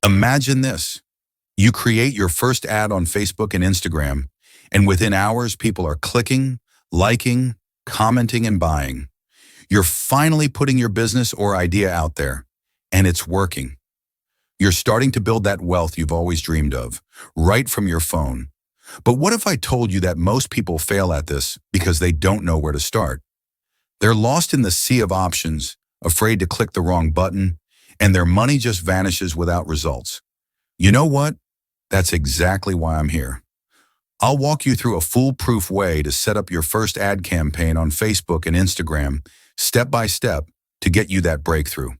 Imagine this. You create your first ad on Facebook and Instagram, and within hours, people are clicking, liking, commenting, and buying. You're finally putting your business or idea out there, and it's working. You're starting to build that wealth you've always dreamed of, right from your phone. But what if I told you that most people fail at this because they don't know where to start? They're lost in the sea of options, afraid to click the wrong button, and their money just vanishes without results. You know what? That's exactly why I'm here. I'll walk you through a foolproof way to set up your first ad campaign on Facebook and Instagram, step by step, to get you that breakthrough.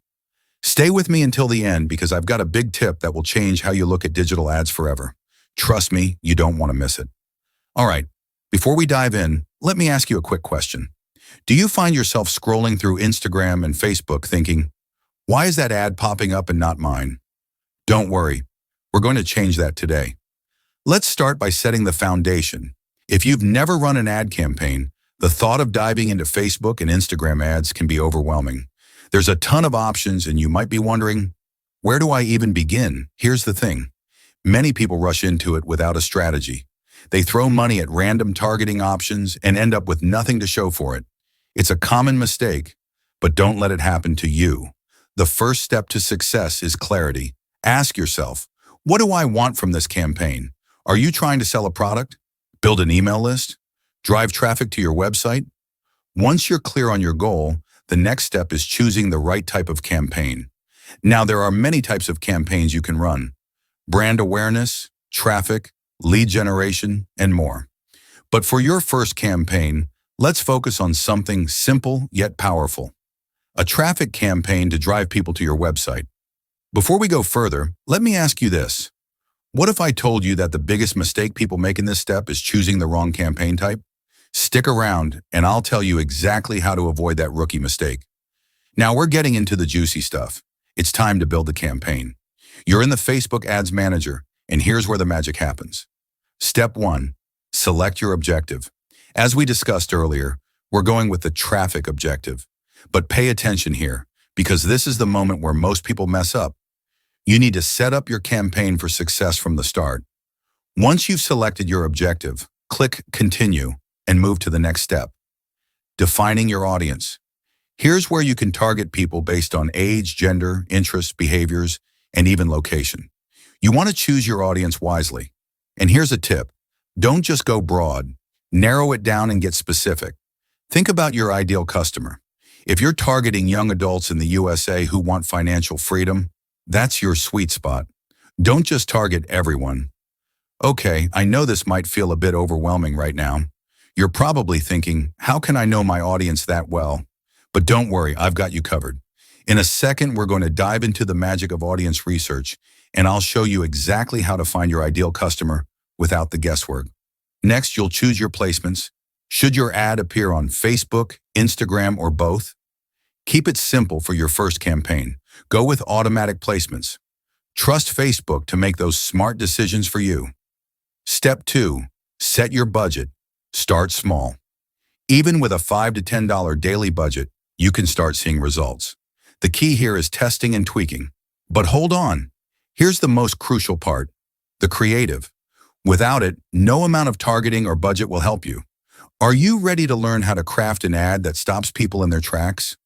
Stay with me until the end because I've got a big tip that will change how you look at digital ads forever. Trust me, you don't want to miss it. All right, before we dive in, let me ask you a quick question. Do you find yourself scrolling through Instagram and Facebook thinking, why is that ad popping up and not mine? Don't worry, we're going to change that today. Let's start by setting the foundation. If you've never run an ad campaign, the thought of diving into Facebook and Instagram ads can be overwhelming. There's a ton of options and you might be wondering, where do I even begin? Here's the thing. Many people rush into it without a strategy. They throw money at random targeting options and end up with nothing to show for it. It's a common mistake, but don't let it happen to you. The first step to success is clarity. Ask yourself, what do I want from this campaign? Are you trying to sell a product? Build an email list? Drive traffic to your website? Once you're clear on your goal, the next step is choosing the right type of campaign. Now, there are many types of campaigns you can run. Brand awareness, traffic, lead generation, and more. But for your first campaign, let's focus on something simple yet powerful. A traffic campaign to drive people to your website. Before we go further, let me ask you this. What if I told you that the biggest mistake people make in this step is choosing the wrong campaign type? Stick around and I'll tell you exactly how to avoid that rookie mistake. Now we're getting into the juicy stuff. It's time to build the campaign. You're in the Facebook Ads Manager, and here's where the magic happens. Step 1, select your objective. As we discussed earlier, we're going with the traffic objective. But pay attention here, because this is the moment where most people mess up. You need to set up your campaign for success from the start. Once you've selected your objective, click Continue and move to the next step. Defining your audience. Here's where you can target people based on age, gender, interests, behaviors, and even location. You want to choose your audience wisely. And here's a tip. Don't just go broad. Narrow it down and get specific. Think about your ideal customer. If you're targeting young adults in the USA who want financial freedom, that's your sweet spot. Don't just target everyone. Okay, I know this might feel a bit overwhelming right now. You're probably thinking, how can I know my audience that well? But don't worry, I've got you covered. In a second, we're going to dive into the magic of audience research, and I'll show you exactly how to find your ideal customer without the guesswork. Next, you'll choose your placements. Should your ad appear on Facebook, Instagram, or both? Keep it simple for your first campaign. Go with automatic placements. Trust Facebook to make those smart decisions for you. Step 2, set your budget. Start small. Even with a $5 to $10 daily budget, you can start seeing results. The key here is testing and tweaking. But hold on. Here's the most crucial part, the creative. Without it, no amount of targeting or budget will help you. Are you ready to learn how to craft an ad that stops people in their tracks?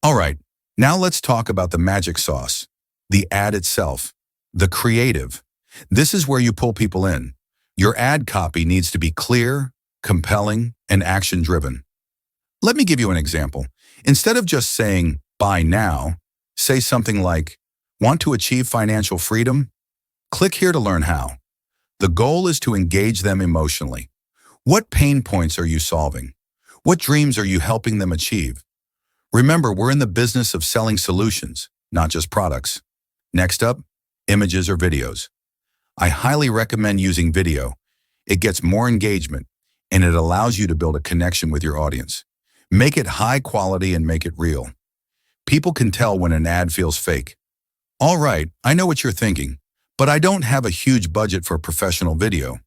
All right, now let's talk about the magic sauce, the ad itself, the creative. This is where you pull people in. Your ad copy needs to be clear, compelling, and action-driven. Let me give you an example. Instead of just saying, buy now, say something like, want to achieve financial freedom? Click here to learn how. The goal is to engage them emotionally. What pain points are you solving? What dreams are you helping them achieve? Remember, we're in the business of selling solutions, not just products. Next up, images or videos. I highly recommend using video. It gets more engagement, and it allows you to build a connection with your audience. Make it high quality and make it real. People can tell when an ad feels fake. All right, I know what you're thinking, but I don't have a huge budget for professional video.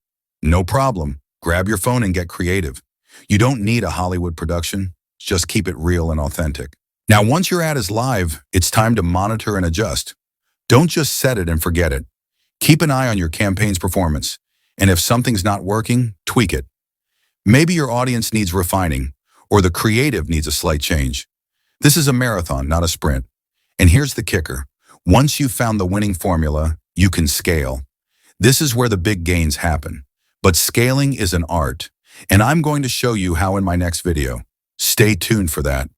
No problem. Grab your phone and get creative. You don't need a Hollywood production. Just keep it real and authentic. Now, once your ad is live, it's time to monitor and adjust. Don't just set it and forget it. Keep an eye on your campaign's performance, and if something's not working, tweak it. Maybe your audience needs refining, or the creative needs a slight change. This is a marathon, not a sprint. And here's the kicker. Once you've found the winning formula, you can scale. This is where the big gains happen. But scaling is an art, and I'm going to show you how in my next video. Stay tuned for that.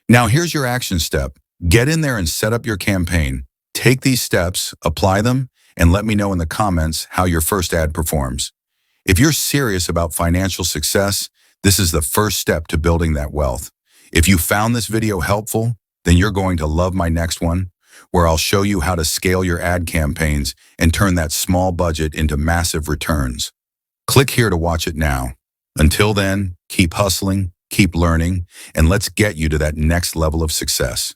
Now here's your action step. Get in there and set up your campaign. Take these steps, apply them, and let me know in the comments how your first ad performs. If you're serious about financial success, this is the first step to building that wealth. If you found this video helpful, then you're going to love my next one, where I'll show you how to scale your ad campaigns and turn that small budget into massive returns. Click here to watch it now. Until then, keep hustling, keep learning, and let's get you to that next level of success.